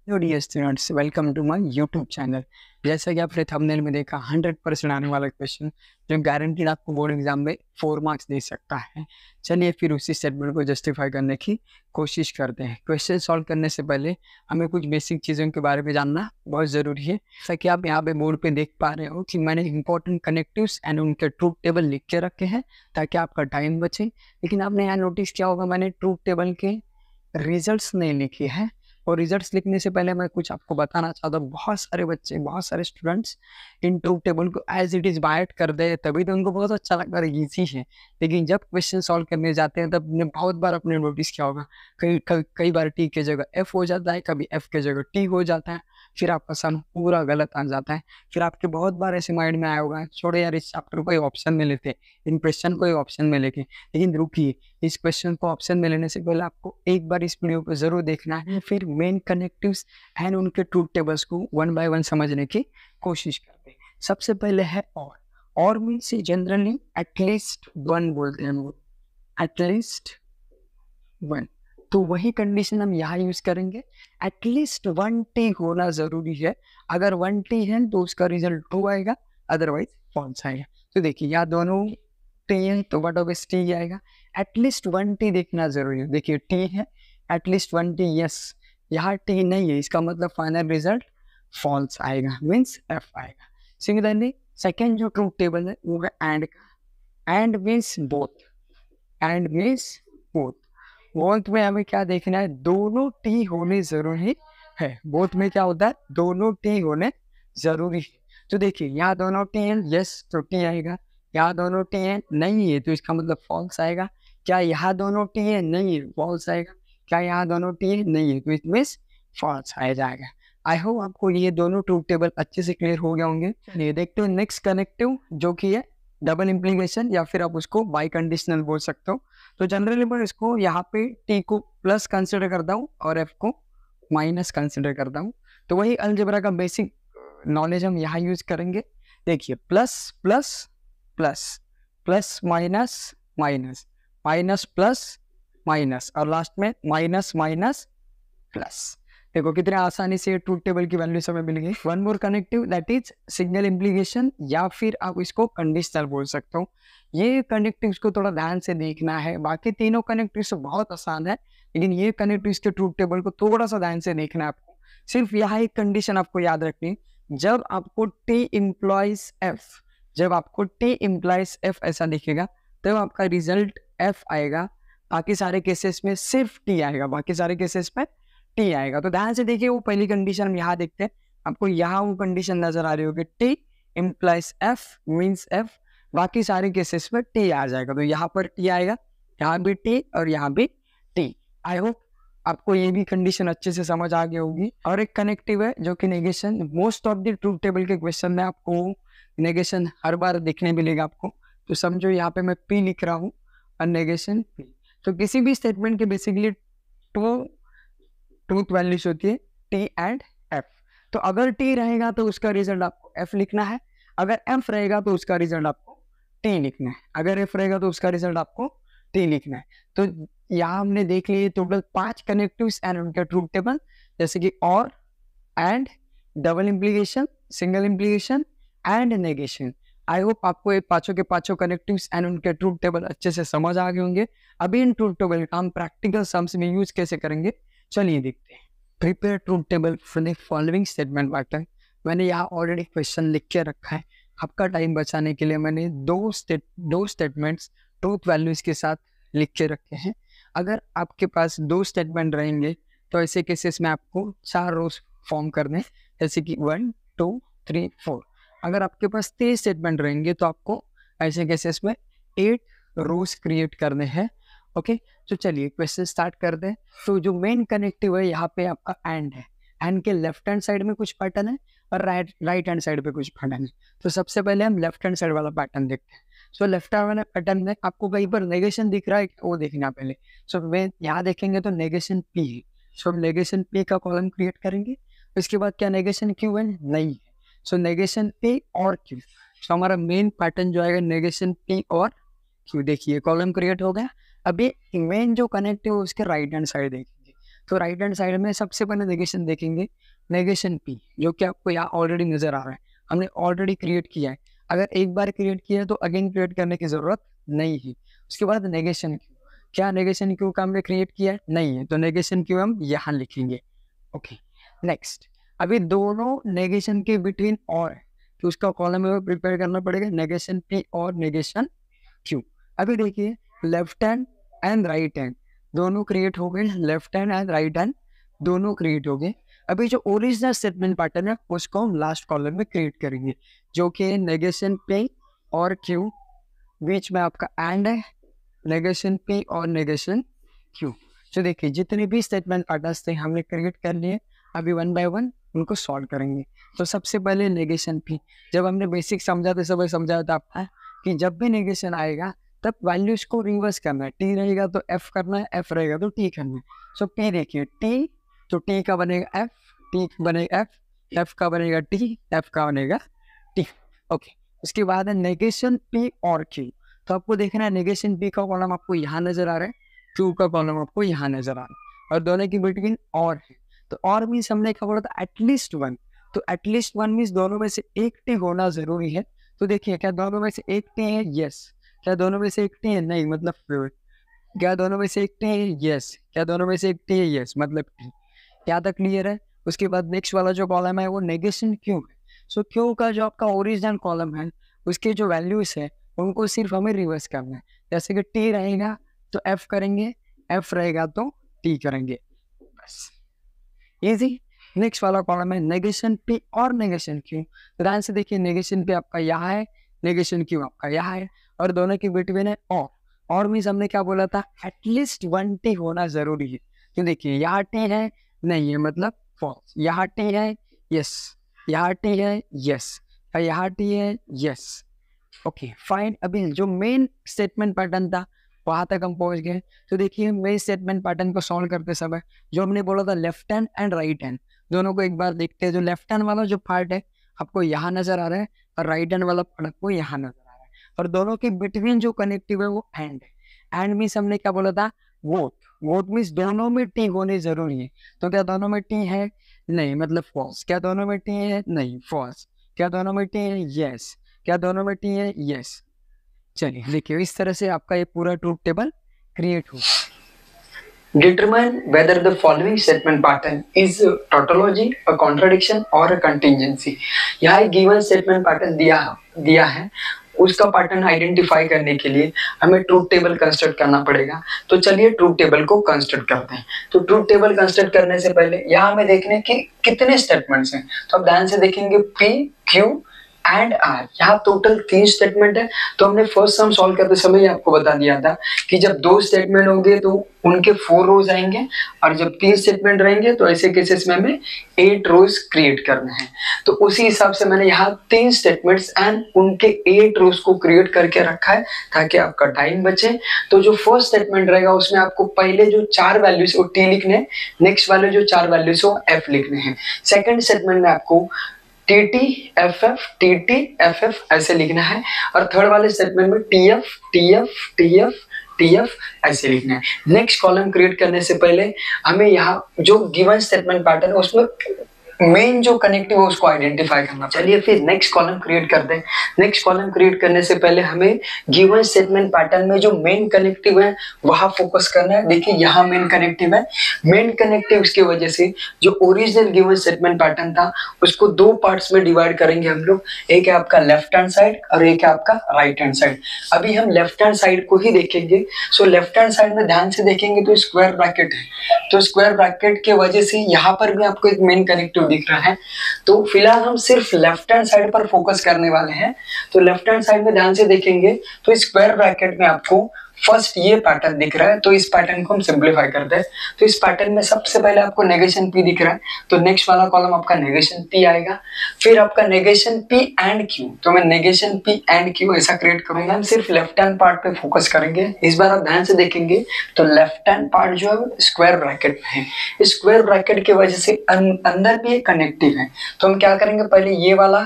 Hello dear students, welcome to my YouTube channel. जैसा कि आपने थंबनेल में देखा, 100% आने वाला क्वेश्चन जो गारंटीड आपको बोर्ड एग्जाम में 4 मार्क्स दे सकता है। चलिए फिर उसी स्टेटमेंट को जस्टिफाई करने की कोशिश करते हैं। क्वेश्चन सॉल्व करने से पहले हमें कुछ बेसिक चीज़ों के बारे में जानना बहुत ज़रूरी है। जैसा कि आप यहाँ पे बोर्ड पे देख पा रहे हो कि मैंने इंपॉर्टेंट कनेक्टिव्स एंड उनके ट्रूथ टेबल लिख के रखे हैं ताकि आपका टाइम बचे। लेकिन आपने यहाँ नोटिस किया होगा, मैंने ट्रूथ टेबल के रिजल्ट्स नहीं लिखे हैं। और रिजल्ट्स लिखने से पहले मैं कुछ आपको बताना चाहता हूँ। बहुत सारे बच्चे, बहुत सारे स्टूडेंट्स इन ट्रूथ टेबल को एज इट इज़ बाइट कर दे, तभी तो उनको बहुत अच्छा लगता है, ईजी है। लेकिन जब क्वेश्चन सॉल्व करने जाते हैं तब ने बहुत बार अपने नोटिस किया होगा, कई बार टी की जगह एफ हो जाता है, कभी एफ की जगह टी हो जाता है, फिर आपका सम पूरा गलत आ जाता है। फिर आपके बहुत बार ऐसे माइंड में आया होगा, छोड़ो यार इस चैप्टर को ऑप्शन में लेते, इन क्वेश्चन को ऑप्शन में लेके। लेकिन रुकिए, इस क्वेश्चन को ऑप्शन में लेने से पहले आपको एक बार इस वीडियो को जरूर देखना है, फिर मेन कनेक्टिव्स एंड उनके ट्रूथ टेबल्स को वन बाय वन समझने की कोशिश करते हैं। सबसे पहले है और मीन्स जनरली एटलीस्ट वन बोलते हैं, एटलीस्ट वन। तो वही कंडीशन हम यहाँ यूज करेंगे, एटलीस्ट 1 टी होना जरूरी है। अगर 1 टी है तो उसका रिजल्ट ट्रू आएगा, अदरवाइज फॉल्स आएगा। तो देखिए यहाँ दोनों टी है तो व्हाट ऑफ टी आएगा, एटलीस्ट 1 टी देखना जरूरी है। देखिए टी है, एटलीस्ट 1 टी, यस। यहाँ टी नहीं है, इसका मतलब फाइनल रिजल्ट फॉल्स आएगा, मीन्स एफ आएगा। सिमिलरली सेकेंड जो ट्रूथ टेबल है वो है एंड का। And means both, and means both. Both में हमें क्या देखना है, दोनों टी होने जरूरी है। बोथ में क्या होता है, दोनों टी होने जरूरी है। तो देखिए यहाँ दोनों टी है, यस तो टी आएगा। यहाँ दोनों टी है, नहीं है, तो इसका मतलब फॉल्स आएगा। क्या यहाँ दोनों टी है, नहीं है, फॉल्स आएगा। क्या यहाँ दोनों टी है, नहीं है, तो इट मीन्स फॉल्स आ जाएगा। आई होप आपको ये दोनों ट्रूथ टेबल अच्छे से क्लियर हो गए होंगे। चलिए देखते हो नेक्स्ट कनेक्टिव, जो कि है डबल इम्प्लीकेशन, या फिर आप उसको बाई कंडीशनल बोल सकते हो। तो जनरली मैं इसको यहाँ पे टी को प्लस कंसिडर करता हूँ और एफ को माइनस कंसिडर करता हूँ। तो वही अलजेब्रा का बेसिक नॉलेज हम यहाँ यूज करेंगे। देखिए plus plus plus, plus minus minus, minus plus minus, और लास्ट में माइनस माइनस प्लस। देखो कितने आसानी से ट्रूथ टेबल की वैल्यू हमें मिल गई। One more connective that is signal implication, या फिर आप इसको कंडीशनल बोल सकते हो। ये कनेक्टिव्स को थोड़ा ध्यान से देखना है, बाकी तीनों कनेक्टिव्स बहुत आसान है, लेकिन ये कनेक्टिव्स के ट्रूथ टेबल को थोड़ा सा ध्यान से देखना है आपको। सिर्फ यहाँ एक कंडीशन आपको याद रखनी, जब आपको टी इम्प्लॉइज एफ, जब आपको टी इम्प्लॉइज एफ ऐसा दिखेगा तब आपका रिजल्ट एफ आएगा। बाकी सारे केसेस में सिर्फ टी आएगा, बाकी सारे केसेस में टी आएगा। तो ध्यान से देखिए, वो पहली कंडीशन हम यहाँ देखते हैं। आपको यहाँ वो कंडीशन नजर आ रही होगी, T implies F means F, बाकी सारे केसेस में टी आ जाएगा। तो यहाँ पर टी आएगा, यहाँ भी टी और यहाँ भी टी। आई होप आपको ये भी कंडीशन अच्छे से समझ आ गई होगी। और एक कनेक्टिव है जो कि negation. Most of the truth table के क्वेश्चन में आपको नेगेशन हर बार देखने मिलेगा आपको। तो समझो यहाँ पे मैं पी लिख रहा हूँ और नेगेशन पी। तो किसी भी स्टेटमेंट के बेसिकली ट्रूथ वैल्यूज होती है टी एंड एफ। तो अगर टी रहेगा तो उसका रिजल्ट आपको एफ लिखना है, अगर एफ रहेगा तो उसका रिजल्ट आपको टी लिखना है, अगर एफ रहेगा तो उसका रिजल्ट आपको टी लिखना है। तो यहाँ हमने देख लिए टोटल 5 कनेक्टिव्स एंड उनका ट्रूथ टेबल, जैसे कि और, and, double implication, single implication and negation. I hope आपको ये पांचों के पांचों कनेक्टिव्स एंड उनके ट्रूथ टेबल अच्छे से समझ आ गए होंगे। अभी इन ट्रूथ टेबल का हम प्रैक्टिकल सम्स में यूज कैसे करेंगे, चलिए देखते हैं। Prepare truth table for the following statement pattern. मैंने यहाँ ऑलरेडी क्वेश्चन लिख के रखा है। आपका टाइम बचाने के लिए मैंने दो स्टेटमेंट्स ट्रूथ वैल्यूज के साथ लिख के रखे हैं। अगर आपके पास 2 स्टेटमेंट रहेंगे तो ऐसे केसेस में आपको 4 रोज फॉर्म करने, जैसे कि 1 2 3 4। अगर आपके पास 3 स्टेटमेंट रहेंगे तो आपको ऐसे केसेस में 8 रोज क्रिएट करने हैं। ओके, तो चलिए क्वेश्चन स्टार्ट कर दें। तो जो मेन कनेक्टिव है यहाँ पे आपका एंड है। एंड के लेफ्ट हैंड साइड में कुछ पैटर्न है और राइट हैंड साइड पे कुछ पैटर्न है। तो सबसे पहले हम लेफ्ट हैंड साइड वाला पैटर्न देखते हैं। सो लेफ्ट हैंड वाला पैटर्न में आपको कहीं पर नेगेशन दिख रहा है, वो देखना पहले। सो मैं यहाँ देखेंगे तो नेगेशन पी है, सो नेगेशन पी का कॉलम क्रिएट करेंगे। उसके बाद क्या नेगेशन क्यू है, नहीं है, सो नेगेशन पी और क्यू। सो हमारा मेन पैटर्न जो आएगा नेगेशन पी और क्यू। देखिए कॉलम क्रिएट हो गया। अभी मेन जो कनेक्टिव है उसके राइट हैंड साइड देखेंगे। तो राइट हैंड साइड में सबसे पहले नेगेशन देखेंगे, नेगेशन पी, जो कि आपको यहाँ ऑलरेडी नजर आ रहा है, हमने ऑलरेडी क्रिएट किया है। अगर एक बार क्रिएट किया है तो अगेन क्रिएट करने की जरूरत नहीं है। उसके बाद नेगेशन क्यू, क्या नेगेशन क्यू का हमने क्रिएट किया है? नहीं है, तो नेगेशन क्यू हम यहाँ लिखेंगे। ओके, नेक्स्ट, अभी दोनों नेगेशन के बिटवीन और है, तो उसका कॉलम में प्रिपेयर करना पड़ेगा, नेगेशन पी और नेगेशन क्यू। अभी देखिए left hand and right hand दोनों क्रिएट हो गए, left hand and right hand दोनों क्रिएट हो गए। अभी जो ओरिजिनल स्टेटमेंट पैटर्न है उसको हम लास्ट कॉलम में क्रिएट करेंगे, जो कि नेगेशन पी और क्यू, बीच में आपका एंड है, नेगेशन पी और नेगेशन क्यू। तो देखिए जितने भी स्टेटमेंट पैटर्न्स थे हमने क्रिएट कर लिए, अभी वन बाय वन उनको सॉल्व करेंगे। तो सबसे पहले नेगेशन पी, जब हमने बेसिक समझाते समय समझाया था आपका कि जब भी नेगेशन आएगा तब वैल्यूज को रिवर्स करना है, टी रहेगा तो एफ करना है, एफ रहेगा तो टी करना है। सो पी देखिए टी, तो टी का बनेगा एफ, टी बनेगा एफ, एफ का बनेगा टी, एफ का बनेगा टी। ओके, उसके बाद है नेगेशन पी और क्यू। तो आपको देखना है नेगेशन पी का कॉलम आपको यहाँ नजर आ रहा है, क्यू का कॉलम आपको यहाँ नजर आ रहा है, और दोनों की बिटवीन और है। तो और मीन्स हमने क्या बोला था, एटलीस्ट वन, तो एटलीस्ट वन मीन्स दोनों में से एक टी होना जरूरी है। तो देखिए क्या दोनों में से एक टी है? यस। क्या दोनों में से एक टी है? नहीं, मतलब क्या दोनों में से एक टी है? यस। क्या दोनों में से एक टी है? यस, मतलब टी। क्या तक क्लियर है? उसके बाद नेक्स्ट वाला जो कॉलम है वो नेगेशन क्यू है। सो क्यू का जो आपका ओरिजिनल कॉलम है उसके जो वैल्यूज है उनको सिर्फ हमें रिवर्स करना है। जैसे कि टी रहेगा तो एफ करेंगे, एफ रहेगा तो टी करेंगे, बस इजी। नेक्स्ट वाला कॉलम है नेगेशन पी और नेगेशन क्यू। तो ध्यान से देखिए नेगेशन पी आपका यहाँ है, नेगेशन क्यू आपका यहाँ है, और दोनों के बिटवीन है और मीन्स हमने क्या बोला था, एटलीस्ट वन टी होना जरूरी है। तो देखिए यहाँ टी है, नहीं है मतलब फॉल्स, यहाँ टी है, यस, यहाँ टी है, यस, यहाँ टी है, यस। Okay fine. अभी जो मेन स्टेटमेंट पैटर्न था वहां तक हम पहुंच गए। तो देखिए मेन स्टेटमेंट पैटर्न को सॉल्व करते समय जो हमने बोला था left hand and right hand दोनों को एक बार देखते हैं। जो लेफ्ट हैंड वाला जो पार्ट है आपको यहाँ नजर आ रहा है, और राइट हैंड वाला पार्ट आपको यहाँ नजर आ रहा है, और दोनों के बिटवीन जो कनेक्टिव है वो एंड है। एंड मीन्स हमने क्या बोला था, वोट। वोट मीन्स दोनों में टी होनी जरूरी है। तो क्या दोनों में टी है? नहीं, मतलब फॉल्स। क्या दोनों में टी है? नहीं, फॉल्स। क्या दोनों में टी है? यस। क्या दोनों में टी है? यस। चलिए देखिए इस तरह से आपका ये पूरा ट्रूथ टेबल क्रिएट हो। Determine whether the following statement pattern is a tautology, a contradiction or a contingency. यहाँ एक given statement pattern दिया है, उसका पैटर्न आइडेंटिफाई करने के लिए हमें ट्रूथ टेबल कंस्ट्रक्ट करना पड़ेगा। तो चलिए ट्रूथ टेबल को कंस्ट्रक्ट करते हैं। तो ट्रूथ टेबल कंस्ट्रक्ट करने से पहले यहाँ हमें देखने कि कितने स्टेटमेंट्स हैं। तो आप ध्यान से देखेंगे P, Q एंड आर, यहाँ टोटल 3 स्टेटमेंट है। तो हमने फर्स्ट सम सॉल्व करते समय आपको बता दिया था कि जब 2 स्टेटमेंट होंगे तो उनके 4 रोज आएंगे, और जब 3 स्टेटमेंट रहेंगे तो ऐसे केसेस में हमें 8 रोज क्रिएट करना है। तो उसी हिसाब से मैंने यहाँ 3 स्टेटमेंट्स एंड उनके 8 रोज को क्रिएट करके रखा है ताकि आपका टाइम बचे। तो जो फर्स्ट स्टेटमेंट रहेगा उसमें आपको पहले जो 4 वैल्यूज वो टी लिखने, नेक्स्ट वाले जो 4 वैल्यूज वो एफ लिखने हैं। सेकेंड स्टेटमेंट में आपको T F F T F F ऐसे लिखना है, और थर्ड वाले स्टेटमेंट में T F T F T F T F ऐसे लिखना है। नेक्स्ट कॉलम क्रिएट करने से पहले हमें यहाँ जो गिवन स्टेटमेंट पैटर्न है उसमें मेन जो कनेक्टिव है उसको आइडेंटिफाई करना। चलिए फिर नेक्स्ट कॉलम क्रिएट करते हैं। नेक्स्ट कॉलम क्रिएट करने से पहले हमें गिवन स्टेटमेंट पैटर्न में जो मेन कनेक्टिव है वहां फोकस करना है। देखिए यहाँ मेन कनेक्टिव है। मेन कनेक्टिव की वजह से जो ओरिजिनल गिवन स्टेटमेंट पैटर्न था उसको 2 पार्ट्स में डिवाइड करेंगे हम लोग। एक है आपका लेफ्ट हैंड साइड और एक है आपका राइट हैंड साइड। अभी हम लेफ्ट हैंड साइड को ही देखेंगे। सो लेफ्ट हैंड साइड में ध्यान से देखेंगे तो स्क्वायर ब्रैकेट है। तो स्क्वायर ब्रैकेट के वजह से यहाँ पर भी आपको एक मेन कनेक्टिव दिख रहा है। तो फिलहाल हम सिर्फ लेफ्ट हैंड साइड पर फोकस करने वाले हैं। तो लेफ्ट हैंड साइड में ध्यान से देखेंगे तो स्क्वायर ब्रैकेट में आपको फर्स्ट ये पैटर्न दिख रहा है। तो इस पैटर्न को हम सिंप्लीफाई करते हैं। तो इस पैटर्न में सबसे पहले आपको नेगेशन पी दिख रहा है, तो नेक्स्ट वाला कॉलम आपका नेगेशन पी आएगा। फिर आपका नेगेशन पी एंड क्यू, तो मैं नेगेशन पी एंड क्यू ऐसा क्रिएट करूंगा। हम सिर्फ लेफ्ट हैंड पार्ट पे फोकस करेंगे। इस बार आप ध्यान से देखेंगे तो लेफ्ट हैंड पार्ट जो है स्क्वायर ब्रैकेट में है। स्क्वायर ब्रैकेट की वजह से अंदर भी एक कनेक्टिव है। तो हम क्या करेंगे, पहले ये वाला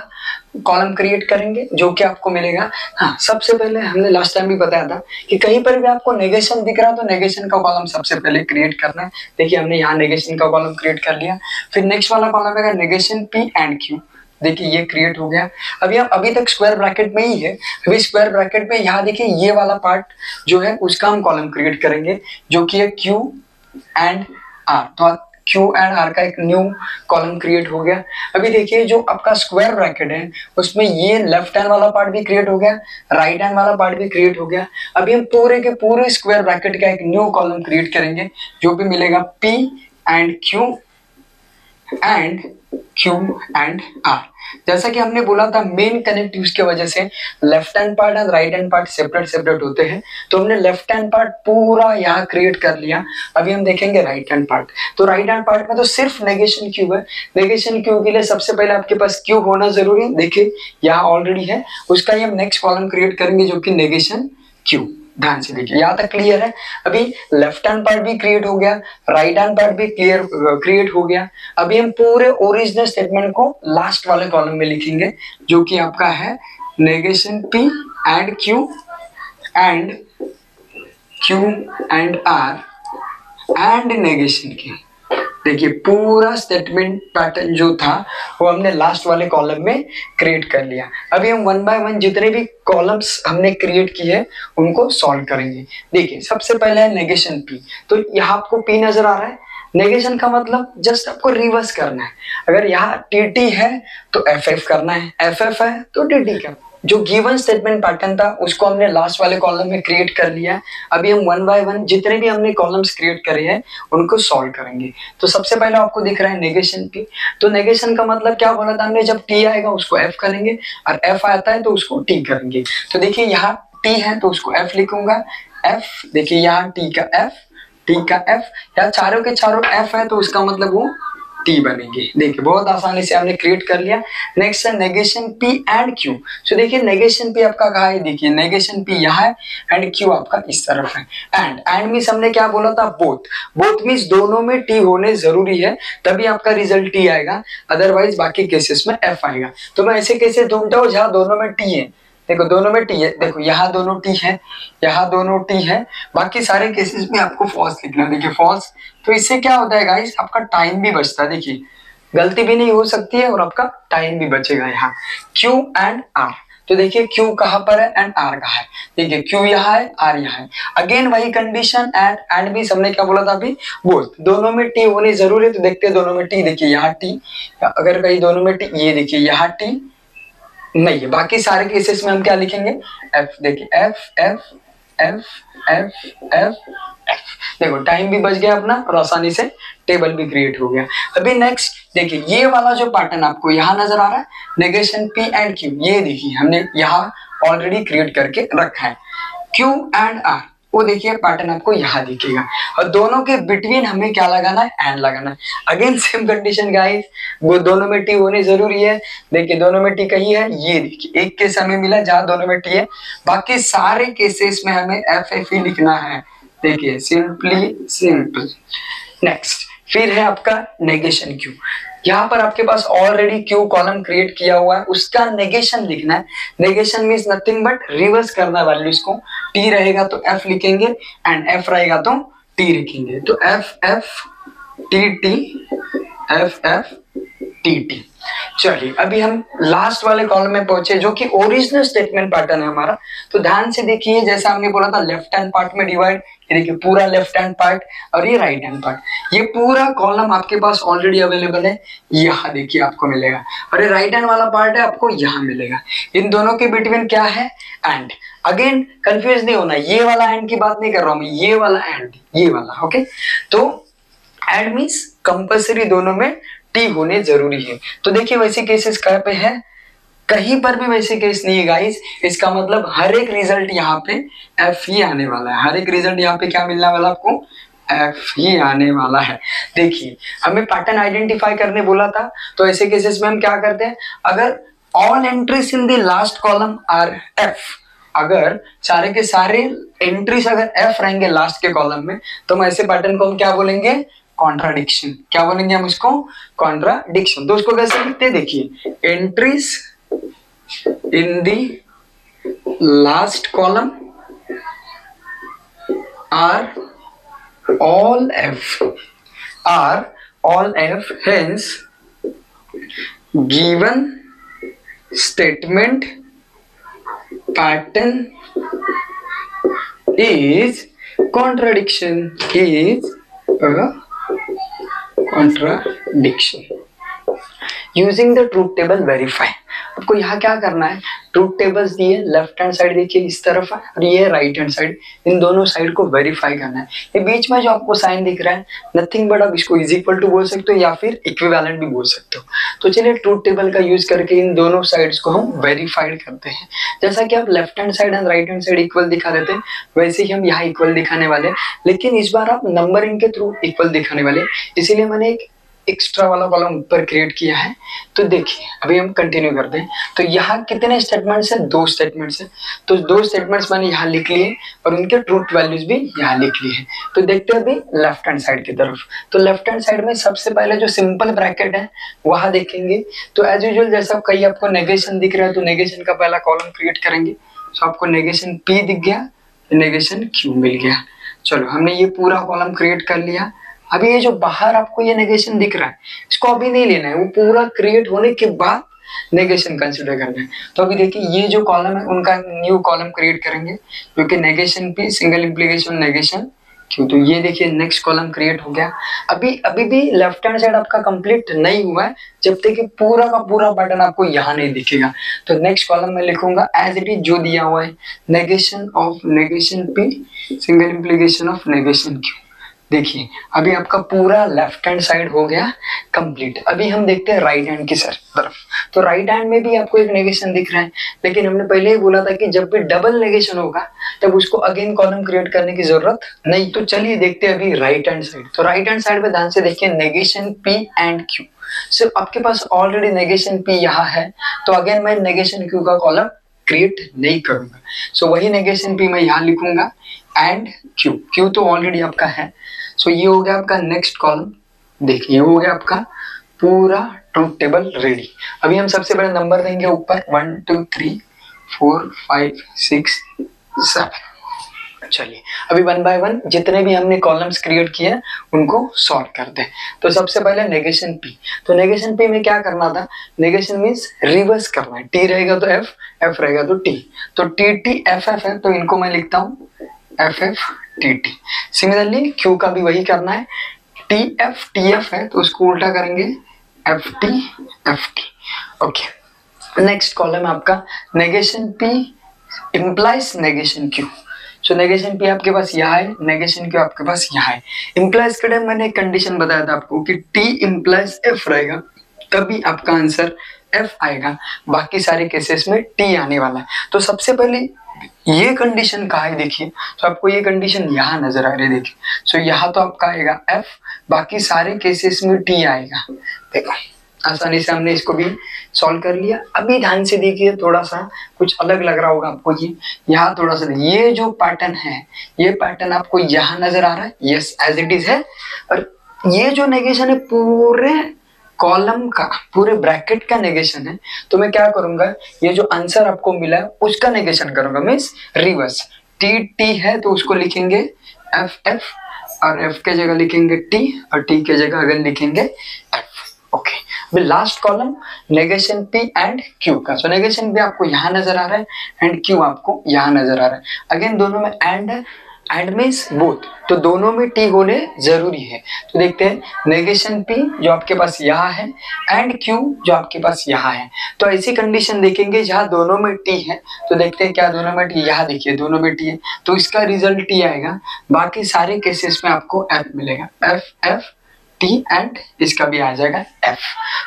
कॉलम क्रिएट करेंगे जो कि आपको मिलेगा। हाँ, सबसे पहले हमने लास्ट टाइम भी बताया था कि कहीं पर भी आपको नेगेशन दिख रहा है तो नेगेशन का कॉलम सबसे पहले क्रिएट करना है। देखिए हमने यहाँ नेगेशन का कॉलम क्रिएट कर लिया। फिर नेक्स्ट वाला कॉलम है नेगेशन पी एंड क्यू। देखिए ये क्रिएट हो गया। अभी हम अभी तक स्क्वायर ब्रैकेट में ही है। अभी स्क्वायर ब्रैकेट में यहाँ देखिए ये वाला पार्ट जो है उसका हम कॉलम क्रिएट करेंगे जो कि है क्यू एंड आर। तो क्यू एंड आर का एक न्यू कॉलम क्रिएट हो गया। अभी देखिए जो आपका स्क्वायर ब्रैकेट है उसमें ये लेफ्ट हैंड वाला पार्ट भी क्रिएट हो गया, राइट हैंड वाला पार्ट भी क्रिएट हो गया। अभी हम पूरे के पूरे स्क्वायर ब्रैकेट का एक न्यू कॉलम क्रिएट करेंगे जो भी मिलेगा P and Q and R. जैसा कि हमने बोला था मेन कनेक्टिव्स की वजह से लेफ्ट हैंड पार्ट और राइट हैंड पार्ट सेपरेट होते हैं। तो हमने लेफ्ट हैंड पार्ट पूरा यहाँ क्रिएट कर लिया। अभी हम देखेंगे राइट हैंड पार्ट। तो राइट हैंड पार्ट में तो सिर्फ नेगेशन क्यू है। नेगेशन क्यू के लिए सबसे पहले आपके पास क्यू होना जरूरी है। देखिए यहाँ ऑलरेडी है, उसका ही हम नेक्स्ट कॉलम क्रिएट करेंगे जो कि नेगेशन क्यू। ध्यान से देखिए यहाँ तक क्लियर है। अभी लेफ्ट हैंड पार्ट भी क्रिएट हो गया, राइट हैंड पार्ट भी क्रिएट हो गया। अभी हम पूरे ओरिजिनल स्टेटमेंट को लास्ट वाले कॉलम में लिखेंगे जो कि आपका है negation P and Q and R and negation Q. देखिए पूरा स्टेटमेंट पैटर्न जो था वो हमने लास्ट वाले कॉलम में क्रिएट कर लिया। अभी हम वन बाय वन जितने भी कॉलम्स हमने क्रिएट किए उनको सॉल्व करेंगे। देखिए सबसे पहले है नेगेशन पी। तो यहाँ आपको पी नजर आ रहा है। नेगेशन का मतलब जस्ट आपको रिवर्स करना है। अगर यहाँ टी टी है तो एफ एफ करना है, एफ एफ है तो टी टी करना है। जो गिवन स्टेटमेंट पैटर्न था उसको हमने लास्ट वाले कॉलम में क्रिएट कर लिया है। अभी हम वन बाय वन जितने भी हमने कॉलम्स क्रिएट करे हैं उनको सॉल्व करेंगे। तो सबसे पहले आपको दिख रहा है नेगेशन पी। तो नेगेशन का मतलब क्या बोला था हमने, जब टी आएगा उसको एफ करेंगे और एफ आता है तो उसको टी करेंगे। तो देखिए यहाँ टी है तो उसको एफ लिखूंगा, एफ। देखिए यहाँ टी का एफ, या चारों के चारों एफ है तो उसका मतलब वो टी बनेंगे। देखिए बहुत आसानी से हमने क्रिएट कर लिया। नेक्स्ट है नेगेशन पी एंड क्यू। सो देखिए नेगेशन पी आपका कहाँ है, देखिए नेगेशन पी यहाँ है एंड क्यू आपका इस तरफ है। एंड मीन्स हमने क्या बोला था, बोथ मीन्स दोनों में टी होने जरूरी है तभी आपका रिजल्ट टी आएगा, अदरवाइज बाकी केसेस में एफ आएगा। तो मैं ऐसे केसेस ढूंढता हूँ जहाँ दोनों में टी है। देखो दोनों में टी है, देखो यहाँ दोनों टी है, यहाँ दोनों टी है, बाकी सारे केसेस में आपको फॉल्स लिखना है। देखिए फॉल्स। तो इससे क्या होता है गाइस, आपका टाइम भी बचता है। देखिए गलती भी नहीं हो सकती है और आपका टाइम भी बचेगा। यहाँ क्यू एंड आर। तो देखिए क्यू कहाँ पर है एंड आर कहाँ है। देखिए क्यू यहाँ है, आर यहाँ है। अगेन वही कंडीशन एंड भी हमने क्या बोला था अभी, बोथ दोनों में टी होनी जरूरी है। तो देखते हैं दोनों में टी। देखिए यहाँ टी, अगर कहीं दोनों में टी, ये देखिए यहाँ टी नहीं है। बाकी सारे केसेस में हम क्या लिखेंगे, एफ। देखिए F F F F F F. देखो टाइम भी बच गया अपना और आसानी से टेबल भी क्रिएट हो गया। अभी नेक्स्ट देखिए ये वाला जो पैटर्न आपको यहाँ नजर आ रहा है नेगेशन पी एंड क्यू, ये देखिए हमने यहाँ ऑलरेडी क्रिएट करके रखा है। क्यू एंड आर वो देखिए पैटर्न आपको यहाँ दिखेगा और दोनों के बिटवीन हमें क्या लगाना है, एंड लगाना है। अगेन सेम कंडीशन गाइस, वो दोनों में टी होनी जरूरी है। देखिए दोनों में टी कहीं है, ये देखिए एक केस हमें मिला जहाँ दोनों में टी है, बाकी सारे केसेस में हमें एफ एफ ही लिखना है। देखिए सिंपल। नेक्स्ट फिर है आपका नेगेशन क्यू। यहाँ पर आपके पास ऑलरेडी क्यू कॉलम क्रिएट किया हुआ है, उसका नेगेशन लिखना है। Negation means nothing but reverse करना वैल्यूज को। टी रहेगा तो एफ लिखेंगे एंड एफ रहेगा तो टी लिखेंगे। तो F F T T, F F T T. चलिए अभी हम लास्ट वाले कॉलम में पहुंचे जो कि ओरिजिनल स्टेटमेंट पैटर्न है हमारा। तो ध्यान से देखिए जैसा हमने बोला था लेफ्ट हैंड पार्ट में डिवाइड, ये देखिए पूरा लेफ्ट हैंड पार्ट और ये राइट हैंड पार्ट, ये पूरा कॉलम आपके पास ऑलरेडी अवेलेबल है। यहाँ देखिए आपको मिलेगा और ये राइट हैंड वाला पार्ट है आपको यहाँ मिलेगा। इन दोनों के बिटवीन क्या है, एंड। अगेन कंफ्यूज नहीं होना, ये वाला एंड की बात नहीं कर रहा हूं मैं, ये वाला एंड, ये वाला। ओके तो एंड मीन्स कंपल्सरी दोनों में टी होने जरूरी है। तो देखिए वैसे केसेस कहाँ पे है, कहीं पर भी वैसे केस नहीं है गाइस। इसका मतलब हर एक रिजल्ट यहाँ पे एफ ही आने वाला है। हर एक रिजल्ट यहाँ पे क्या मिलने वाला आपको, एफ ही आने वाला है। देखिए हमें पैटर्न आइडेंटिफाई करने बोला था, तो ऐसे केसेस में हम क्या करते हैं, अगर all entries in the last column R F, अगर सारे के सारे एंट्रीज अगर एफ रहेंगे लास्ट के कॉलम में, तो हम ऐसे पैटर्न को हम क्या बोलेंगे, कॉन्ट्राडिक्शन। क्या बोलेंगे हम इसको, कॉन्ट्राडिक्शन। तो उसको कैसे लिखते हैं, देखिए entries in the last column are all F, hence given statement pattern is contradiction, using the truth table verify. आपको यहाँ क्या करना है, ट्रूथ टेबल्स दिए, लेफ्ट हैंड साइड देखिए इस तरफ है और ये राइट हैंड साइड, इन दोनों साइड को वेरीफाई करना है। ये बीच में जो आपको साइन दिख रहा है नथिंग बट आप इसको इज इक्वल टू बोल सकते हो या फिर इक्विवेलेंट भी बोल सकते हो। तो चलिए ट्रूथ टेबल का यूज करके इन दोनों साइड्स को हम वेरीफाइड करते हैं। जैसा कि आप left hand side and right hand side equal दिखा देते हैं वैसे ही हम यहाँ इक्वल दिखाने वाले, लेकिन इस बार आप नंबरिंग के थ्रू इक्वल दिखाने वाले, इसीलिए मैंने एक एक्स्ट्रा वाला कॉलम ऊपर क्रिएट किया है। तो देखिए अभी हम कंटिन्यू करते हैं। तो यहाँ कितने स्टेटमेंट्स हैं, 2 स्टेटमेंट्स हैं। तो 2 स्टेटमेंट्स मैंने यहाँ लिख लिए और उनके ट्रूथ वैल्यूज भी यहाँ लिख लिए हैं। तो देखते हैं अभी लेफ्ट हैंड साइड की तरफ। तो लेफ्ट हैंड साइड में सबसे पहले जो सिंपल ब्रैकेट है वहां देखेंगे। तो एज यूजुअल जैसा कहीं आपको नेगेशन दिख रहा है तो नेगेशन का पहला कॉलम क्रिएट करेंगे। तो आपको नेगेशन P दिख गया, नेगेशन Q मिल गया। चलो हमने ये पूरा कॉलम क्रिएट कर लिया। अभी ये जो बाहर आपको ये नेगेशन दिख रहा है इसको अभी नहीं लेना है, वो पूरा क्रिएट होने के बाद नेगेशन कंसिडर करना है। तो अभी देखिए ये जो कॉलम है उनका न्यू कॉलम क्रिएट करेंगे क्योंकि negation P single implication negation Q। तो ये देखिए नेक्स्ट कॉलम क्रिएट हो गया। अभी भी लेफ्ट हैंड साइड आपका कंप्लीट नहीं हुआ है जब तक कि पूरा का पूरा पैटर्न आपको यहाँ नहीं दिखेगा। तो नेक्स्ट कॉलम में लिखूंगा एज इट इज जो दिया हुआ है, negation of negation P single implication of negation Q। देखिए अभी आपका पूरा लेफ्ट हैंड साइड हो गया कंप्लीट। अभी हम देखते हैं राइट हैंड की तरफ। तो राइट हैंड में भी आपको एक नेगेशन दिख रहा है, लेकिन हमने पहले ही बोला था कि जब भी डबल नेगेशन होगा तब उसको अगेन कॉलम क्रिएट करने की जरूरत नहीं। तो चलिए देखते हैं अभी राइट हैंड साइड। तो राइट हैंड साइड पे ध्यान से देखिए नेगेशन P एंड Q। सिर्फ आपके पास ऑलरेडी नेगेशन P यहाँ है तो अगेन मैं नेगेशन Q का कॉलम क्रिएट नहीं करूंगा। सो वही नेगेशन P मैं यहाँ लिखूंगा एंड Q तो ऑलरेडी आपका है। सो ये हो गया आपका नेक्स्ट कॉलम। देखिए हो गया आपका पूरा ट्रूथ टेबल रेडी। अभी हम सबसे पहले नंबर देंगे ऊपर 1 2 3 4 5 6 7। चलिए अभी 1 बाय 1 जितने भी हमने कॉलम्स क्रिएट किए उनको सॉल्व करते हैं। तो सबसे पहले नेगेशन P। तो नेगेशन P में क्या करना था, नेगेशन मीन्स रिवर्स करना है। T रहेगा तो F, F रहेगा तो T। तो TT FF है तो इनको मैं लिखता हूँ FF TT। सिमिलरली Q का भी वही करना है, TF TF है तो उसको उल्टा करेंगे FT FT। Okay next column है आपका negation P implies negation Q। सो नेगेशन P आपके पास यहाँ है, नेगेशन Q आपके पास यहाँ है। इम्प्लाइज के टाइम मैंने एक कंडीशन बताया था आपको कि T इम्प्लाइज F रहेगा तभी आपका आंसर F आएगा, बाकी सारे केसेस में T आने वाला है। तो सबसे पहले ये कंडीशन कहाँ है देखिए। तो आपको ये कंडीशन यहाँ नजर आ रही है देखिए। सो यहाँ तो आपका आएगा F, बाकी सारे केसेस में T आएगा। देखो आसानी से हमने इसको भी सॉल्व कर लिया। अभी ध्यान से देखिए थोड़ा सा कुछ अलग लग रहा होगा आपको। ये यहाँ थोड़ा सा ये जो पैटर्न है ये पैटर्न आपको यहाँ नजर आ रहा है, यस एज इट इज है। और ये जो नेगेशन है पूरे कॉलम का, पूरे ब्रैकेट का नेगेशन है। तो मैं क्या करूंगा, ये जो आंसर आपको मिला है उसका नेगेशन करूंगा, मीन्स रिवर्स। टी टी है तो उसको लिखेंगे एफ एफ और एफ के जगह लिखेंगे टी और टी के जगह अगर लिखेंगे एफ। ओके अभी last column negation P and Q का। सो नेगेशन पी आपको यहाँ नजर आ रहा है एंड क्यू आपको यहाँ नजर आ रहा है। अगेन दोनों में एंड है, एंड मीन्स बोथ, तो दोनों में टी होने जरूरी है। तो देखते हैं नेगेशन पी जो आपके पास यहाँ है एंड क्यू जो आपके पास यहाँ है। तो ऐसी कंडीशन देखेंगे जहाँ दोनों में टी है। तो देखते हैं क्या दोनों में टी, यहाँ देखिए दोनों में टी है तो इसका रिजल्ट टी आएगा। बाकी सारे केसेस में आपको एफ मिलेगा, एफ एफ टी एंड इसका भी आ जाएगा एफ।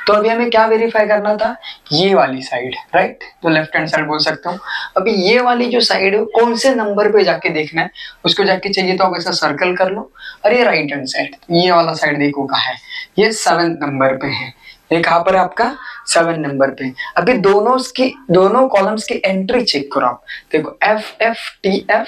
तो अभी हमें क्या वेरीफाई करना था, ये वाली साइड, राइट, तो लेफ्ट हैंड साइड बोल सकता हूँ। अभी ये वाली जो साइड है कौन से नंबर पे जाके देखना है, उसको जाके चाहिए तो आप ऐसा सर्कल कर लो। और ये राइट हैंड साइड, ये वाला साइड देखो कहाँ है, ये 7 नंबर पे है। ये कहाँ पर है आपका 7 नंबर पे। अभी दोनों कॉलम्स की एंट्री चेक करो आप, देखो F F T F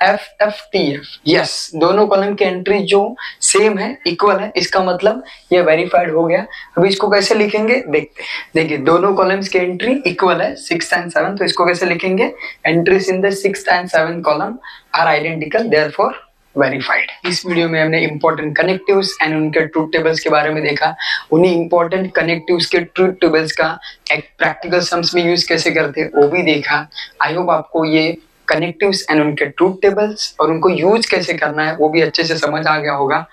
FFTF, yes, दोनों कॉलम की एंट्री जो सेम है, इक्वल है, इसका मतलब ये वेरीफाइड हो गया। अभी इसको कैसे लिखेंगे देखते हैं। देखिए दोनों कॉलम्स की एंट्री इक्वल है 6th and 7th, तो इसको कैसे लिखेंगे, entries in the 6th and 7th column are identical, therefore verified. इस वीडियो में हमने इंपॉर्टेंट कनेक्टिव्स एंड उनके ट्रूथ टेबल्स के बारे में देखा। उन्हीं इंपॉर्टेंट कनेक्टिव्स के ट्रूथ टेबल्स का एक प्रैक्टिकल सम्स में यूज कैसे करते हैं वो भी देखा। आई होप आपको ये कनेक्टिव्स एंड उनके ट्रूथ टेबल्स और उनको यूज कैसे करना है वो भी अच्छे से समझ आ गया होगा।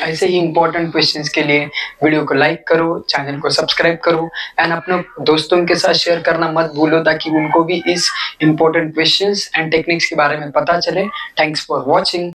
ऐसे ही इंपॉर्टेंट क्वेश्चंस के लिए वीडियो को लाइक करो, चैनल को सब्सक्राइब करो एंड अपने दोस्तों के साथ शेयर करना मत भूलो ताकि उनको भी इस इंपॉर्टेंट क्वेश्चंस एंड टेक्निक्स के बारे में पता चले। Thanks for watching.